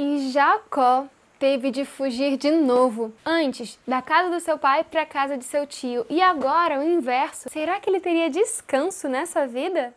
E Jacó teve de fugir de novo, antes da casa do seu pai para a casa de seu tio. E agora o inverso. Será que ele teria descanso nessa vida?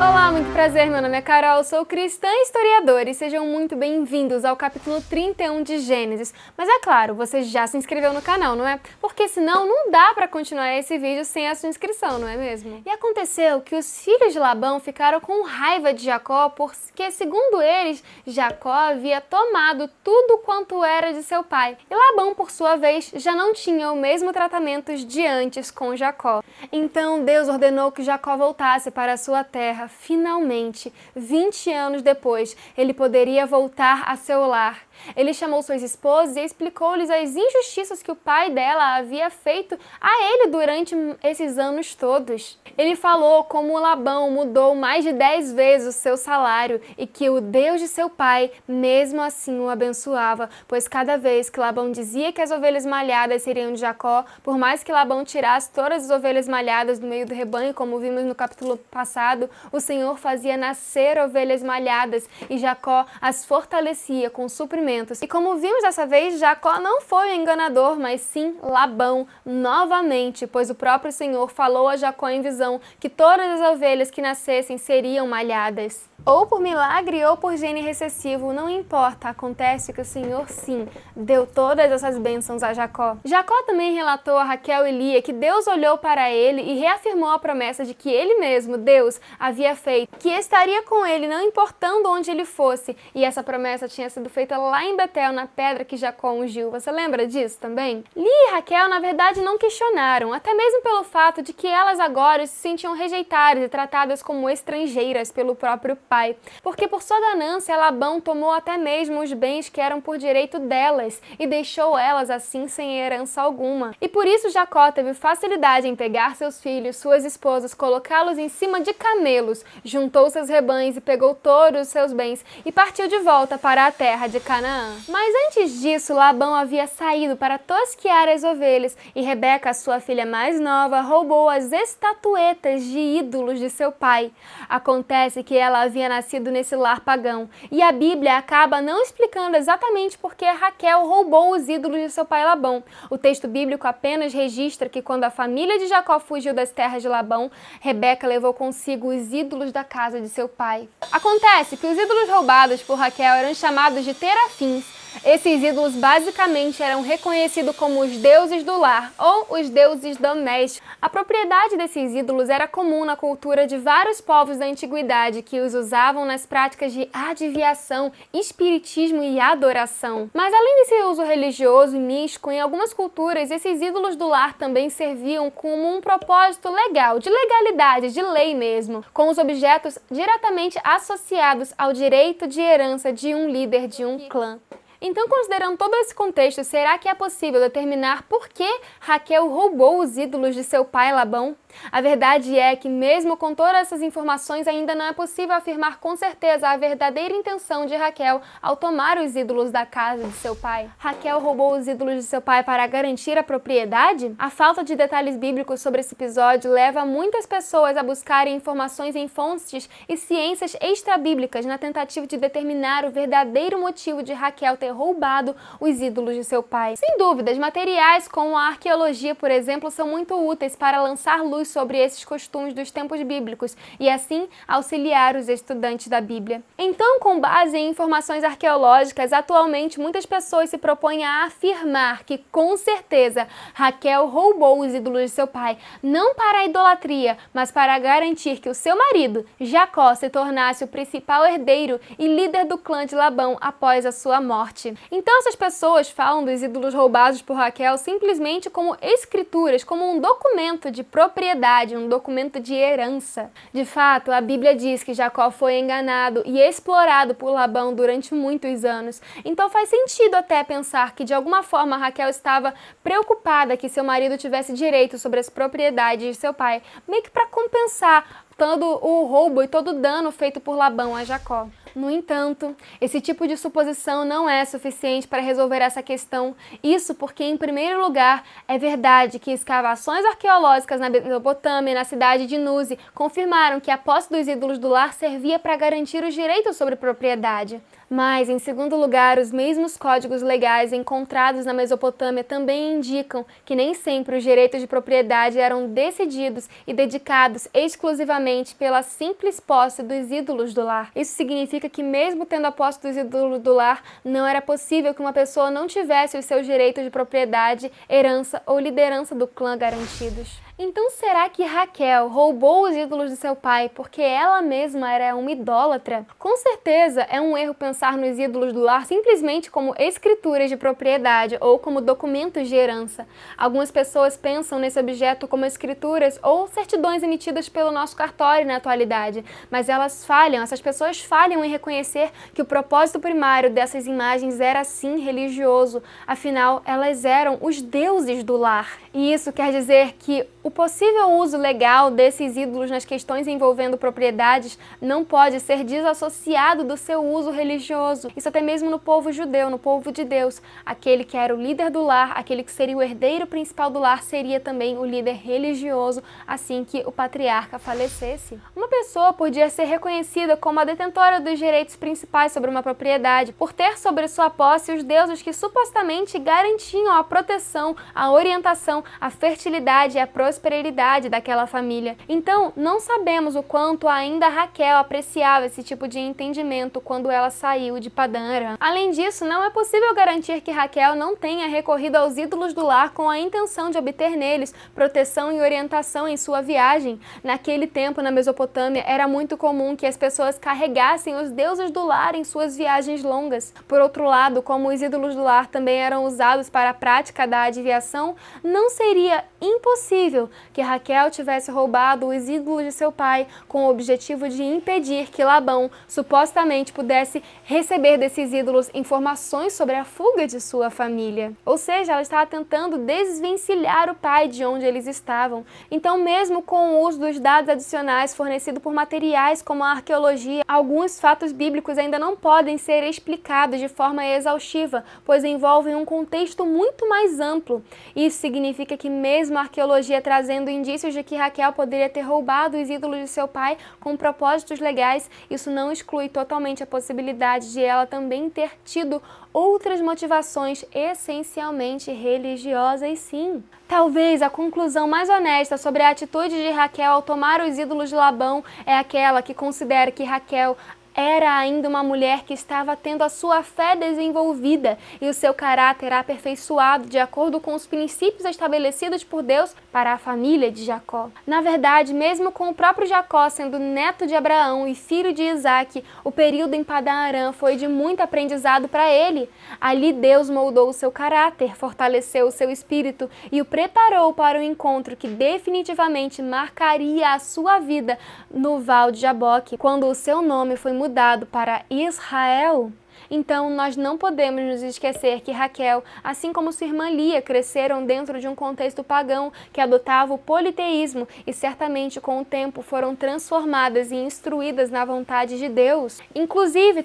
Olá, muito prazer, meu nome é Carol, sou cristã e historiadora e sejam muito bem-vindos ao capítulo 31 de Gênesis. Mas é claro, você já se inscreveu no canal, não é? Porque senão não dá pra continuar esse vídeo sem a sua inscrição, não é mesmo? E aconteceu que os filhos de Labão ficaram com raiva de Jacó porque, segundo eles, Jacó havia tomado tudo quanto era de seu pai. E Labão, por sua vez, já não tinha o mesmo tratamento de antes com Jacó. Então Deus ordenou que Jacó voltasse para a sua terra. Finalmente, 20 anos depois, ele poderia voltar a seu lar. Ele chamou suas esposas e explicou-lhes as injustiças que o pai dela havia feito a ele durante esses anos todos. Ele falou como Labão mudou mais de 10 vezes o seu salário e que o Deus de seu pai mesmo assim o abençoava, pois cada vez que Labão dizia que as ovelhas malhadas seriam de Jacó, por mais que Labão tirasse todas as ovelhas malhadas do meio do rebanho, como vimos no capítulo passado, o Senhor fazia nascer ovelhas malhadas e Jacó as fortalecia com suprimentos. E como vimos dessa vez, Jacó não foi o enganador, mas sim Labão, novamente, pois o próprio Senhor falou a Jacó em visão que todas as ovelhas que nascessem seriam malhadas. Ou por milagre ou por gene recessivo, não importa, acontece que o Senhor sim deu todas essas bênçãos a Jacó. Jacó também relatou a Raquel e Lia que Deus olhou para ele e reafirmou a promessa de que ele mesmo, Deus, havia feito, que estaria com ele não importando onde ele fosse, e essa promessa tinha sido feita lá em Betel, na pedra que Jacó ungiu. Você lembra disso também? Lia e Raquel, na verdade, não questionaram, até mesmo pelo fato de que elas agora se sentiam rejeitadas e tratadas como estrangeiras pelo próprio pai, porque por sua ganância Labão tomou até mesmo os bens que eram por direito delas e deixou elas assim sem herança alguma. E por isso Jacó teve facilidade em pegar seus filhos, suas esposas, colocá-los em cima de camelos, juntou seus rebanhos e pegou todos os seus bens e partiu de volta para a terra de Canaã. Mas antes disso, Labão havia saído para tosquear as ovelhas e Rebeca, sua filha mais nova, roubou as estatuetas de ídolos de seu pai. Acontece que ela havia nascido nesse lar pagão e a Bíblia acaba não explicando exatamente por que Raquel roubou os ídolos de seu pai Labão. O texto bíblico apenas registra que quando a família de Jacó fugiu das terras de Labão, Rebeca levou consigo os ídolos da casa de seu pai. Acontece que os ídolos roubados por Raquel eram chamados de terafins. Esses ídolos basicamente eram reconhecidos como os deuses do lar ou os deuses domésticos. A propriedade desses ídolos era comum na cultura de vários povos da antiguidade que os usavam nas práticas de adivinhação, espiritismo e adoração. Mas além desse uso religioso e místico, em algumas culturas esses ídolos do lar também serviam como um propósito legal, de legalidade, de lei mesmo, com os objetos diretamente associados ao direito de herança de um líder de um clã. Então, considerando todo esse contexto, será que é possível determinar por que Raquel roubou os ídolos de seu pai Labão? A verdade é que, mesmo com todas essas informações, ainda não é possível afirmar com certeza a verdadeira intenção de Raquel ao tomar os ídolos da casa de seu pai. Raquel roubou os ídolos de seu pai para garantir a propriedade? A falta de detalhes bíblicos sobre esse episódio leva muitas pessoas a buscarem informações em fontes e ciências extrabíblicas na tentativa de determinar o verdadeiro motivo de Raquel ter roubado os ídolos de seu pai. Sem dúvidas, materiais como a arqueologia, por exemplo, são muito úteis para lançar luz sobre esses costumes dos tempos bíblicos e assim auxiliar os estudantes da Bíblia. Então, com base em informações arqueológicas, atualmente muitas pessoas se propõem a afirmar que com certeza Raquel roubou os ídolos de seu pai, não para a idolatria, mas para garantir que o seu marido, Jacó, se tornasse o principal herdeiro e líder do clã de Labão após a sua morte. Então essas pessoas falam dos ídolos roubados por Raquel simplesmente como escrituras, como um documento de propriedade, um documento de herança. De fato, a Bíblia diz que Jacó foi enganado e explorado por Labão durante muitos anos. Então faz sentido até pensar que de alguma forma Raquel estava preocupada que seu marido tivesse direito sobre as propriedades de seu pai, meio que para compensar todo o roubo e todo o dano feito por Labão a Jacó. No entanto, esse tipo de suposição não é suficiente para resolver essa questão. Isso porque, em primeiro lugar, é verdade que escavações arqueológicas na Mesopotâmia e na cidade de Nuzi confirmaram que a posse dos ídolos do lar servia para garantir os direitos sobre propriedade. Mas, em segundo lugar, os mesmos códigos legais encontrados na Mesopotâmia também indicam que nem sempre os direitos de propriedade eram decididos e dedicados exclusivamente pela simples posse dos ídolos do lar. Isso significa que, mesmo tendo a posse dos ídolos do lar, não era possível que uma pessoa não tivesse os seus direitos de propriedade, herança ou liderança do clã garantidos. Então, será que Raquel roubou os ídolos de seu pai porque ela mesma era uma idólatra? Com certeza é um erro pensar nos ídolos do lar simplesmente como escrituras de propriedade ou como documentos de herança. Algumas pessoas pensam nesse objeto como escrituras ou certidões emitidas pelo nosso cartório na atualidade, mas essas pessoas falham em reconhecer que o propósito primário dessas imagens era sim religioso, afinal elas eram os deuses do lar. E isso quer dizer que o possível uso legal desses ídolos nas questões envolvendo propriedades não pode ser desassociado do seu uso religioso. Isso até mesmo no povo judeu, no povo de Deus. Aquele que era o líder do lar, aquele que seria o herdeiro principal do lar, seria também o líder religioso assim que o patriarca falecesse. Uma pessoa podia ser reconhecida como a detentora dos direitos principais sobre uma propriedade, por ter sobre sua posse os deuses que supostamente garantiam a proteção, a orientação, a fertilidade e a prosperidade daquela família. Então, não sabemos o quanto ainda Raquel apreciava esse tipo de entendimento quando ela saiu de Padã Arã. Além disso, não é possível garantir que Raquel não tenha recorrido aos ídolos do lar com a intenção de obter neles proteção e orientação em sua viagem. Naquele tempo, na Mesopotâmia, era muito comum que as pessoas carregassem os deuses do lar em suas viagens longas. Por outro lado, como os ídolos do lar também eram usados para a prática da adivinhação, não seria impossível que Raquel tivesse roubado os ídolos de seu pai com o objetivo de impedir que Labão supostamente pudesse receber desses ídolos informações sobre a fuga de sua família. Ou seja, ela estava tentando desvencilhar o pai de onde eles estavam. Então, mesmo com o uso dos dados adicionais fornecidos por materiais como a arqueologia, alguns fatos bíblicos ainda não podem ser explicados de forma exaustiva, pois envolvem um contexto muito mais amplo. Isso significa que mesmo a arqueologia trazendo indícios de que Raquel poderia ter roubado os ídolos de seu pai com propósitos legais, isso não exclui totalmente a possibilidade de ela também ter tido outras motivações essencialmente religiosas, sim. Talvez a conclusão mais honesta sobre a atitude de Raquel ao tomar os ídolos de Labão é aquela que considera que Raquel era ainda uma mulher que estava tendo a sua fé desenvolvida e o seu caráter aperfeiçoado de acordo com os princípios estabelecidos por Deus para a família de Jacó. Na verdade, mesmo com o próprio Jacó sendo neto de Abraão e filho de Isaque, o período em Padã Arã foi de muito aprendizado para ele. Ali Deus moldou o seu caráter, fortaleceu o seu espírito e o preparou para o encontro que definitivamente marcaria a sua vida no Val de Jaboque, quando o seu nome foi mudado para Israel. Então, nós não podemos nos esquecer que Raquel, assim como sua irmã Lia, cresceram dentro de um contexto pagão que adotava o politeísmo e certamente com o tempo foram transformadas e instruídas na vontade de Deus. Inclusive,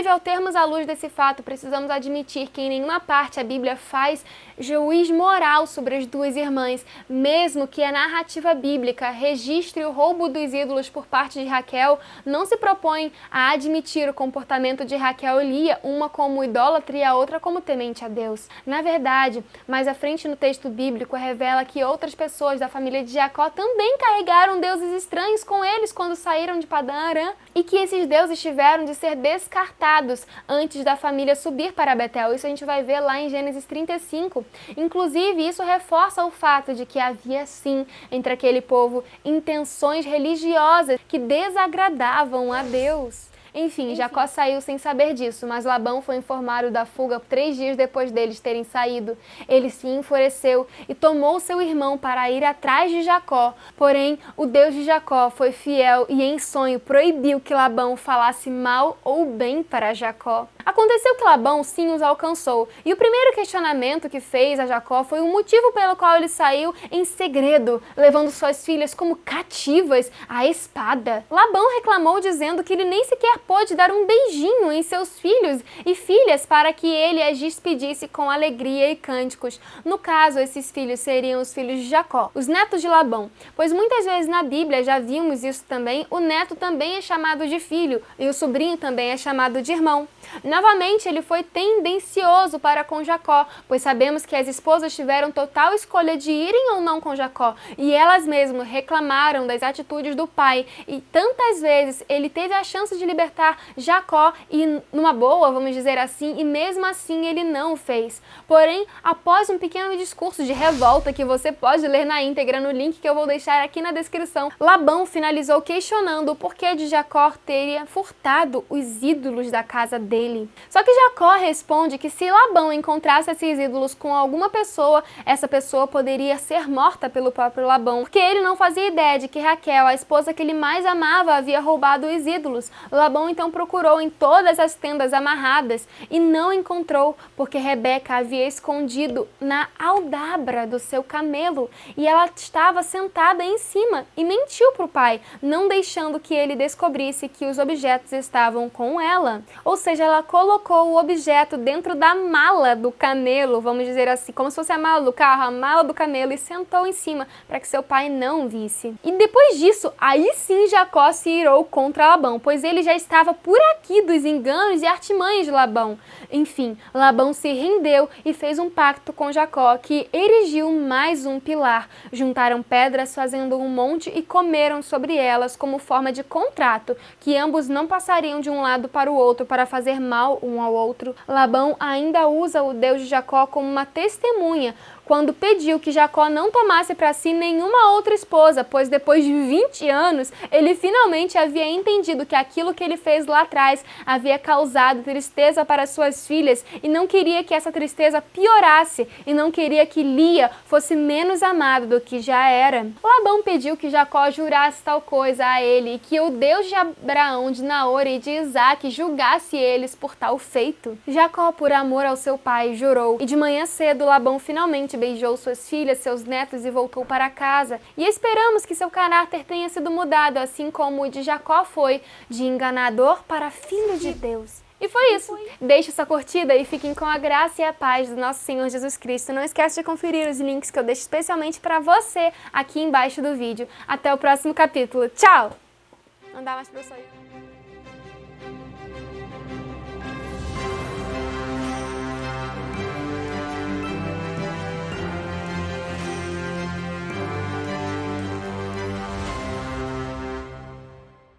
ao termos à luz desse fato, precisamos admitir que em nenhuma parte a Bíblia faz juiz moral sobre as duas irmãs, mesmo que a narrativa bíblica registre o roubo dos ídolos por parte de Raquel, não se propõe a admitir o comportamento de Raquel e Lia, uma como idólatra e a outra como temente a Deus. Na verdade, mais à frente no texto bíblico revela que outras pessoas da família de Jacó também carregaram deuses estranhos com eles quando saíram de Padã Arã e que esses deuses tiveram de ser descartados antes da família subir para Betel. Isso a gente vai ver lá em Gênesis 35. Inclusive, isso reforça o fato de que havia sim entre aquele povo intenções religiosas que desagradavam a Deus. Enfim, Jacó saiu sem saber disso, mas Labão foi informado da fuga 3 dias depois deles terem saído. Ele se enfureceu e tomou seu irmão para ir atrás de Jacó. Porém, o Deus de Jacó foi fiel e em sonho proibiu que Labão falasse mal ou bem para Jacó. Aconteceu que Labão sim os alcançou, e o primeiro questionamento que fez a Jacó foi o motivo pelo qual ele saiu em segredo, levando suas filhas como cativas à espada. Labão reclamou dizendo que ele nem sequer pôde dar um beijinho em seus filhos e filhas para que ele as despedisse com alegria e cânticos. No caso, esses filhos seriam os filhos de Jacó, os netos de Labão, pois muitas vezes na Bíblia já vimos isso também, o neto também é chamado de filho e o sobrinho também é chamado de irmão. Novamente, ele foi tendencioso para com Jacó, pois sabemos que as esposas tiveram total escolha de irem ou não com Jacó, e elas mesmas reclamaram das atitudes do pai, e tantas vezes ele teve a chance de libertar Jacó, e numa boa, vamos dizer assim, e mesmo assim ele não o fez. Porém, após um pequeno discurso de revolta que você pode ler na íntegra no link que eu vou deixar aqui na descrição, Labão finalizou questionando o porquê de Jacó teria furtado os ídolos da casa dele. Só que Jacó responde que se Labão encontrasse esses ídolos com alguma pessoa, essa pessoa poderia ser morta pelo próprio Labão, porque ele não fazia ideia de que Raquel, a esposa que ele mais amava, havia roubado os ídolos. Labão então procurou em todas as tendas amarradas e não encontrou, porque Rebeca havia escondido na aldabra do seu camelo e ela estava sentada em cima e mentiu para o pai, não deixando que ele descobrisse que os objetos estavam com ela. Ou seja, ela colocou o objeto dentro da mala do camelo, vamos dizer assim, como se fosse a mala do carro, a mala do camelo, e sentou em cima para que seu pai não visse. E depois disso, aí sim Jacó se irou contra Labão, pois ele já estava por aqui dos enganos e artimanhas de Labão. Enfim, Labão se rendeu e fez um pacto com Jacó, que erigiu mais um pilar. Juntaram pedras fazendo um monte e comeram sobre elas como forma de contrato, que ambos não passariam de um lado para o outro para fazer mal um ao outro. Labão ainda usa o Deus de Jacó como uma testemunha quando pediu que Jacó não tomasse para si nenhuma outra esposa, pois depois de 20 anos, ele finalmente havia entendido que aquilo que ele fez lá atrás havia causado tristeza para suas filhas e não queria que essa tristeza piorasse e não queria que Lia fosse menos amada do que já era. Labão pediu que Jacó jurasse tal coisa a ele e que o Deus de Abraão, de Naor e de Isaac julgasse eles por tal feito. Jacó, por amor ao seu pai, jurou, e de manhã cedo Labão finalmente beijou suas filhas, seus netos e voltou para casa. E esperamos que seu caráter tenha sido mudado, assim como o de Jacó foi, de enganador para filho de Deus. E foi isso. Deixe sua curtida e fiquem com a graça e a paz do nosso Senhor Jesus Cristo. Não esquece de conferir os links que eu deixo especialmente para você aqui embaixo do vídeo. Até o próximo capítulo. Tchau! Não dá mais pra eu sair.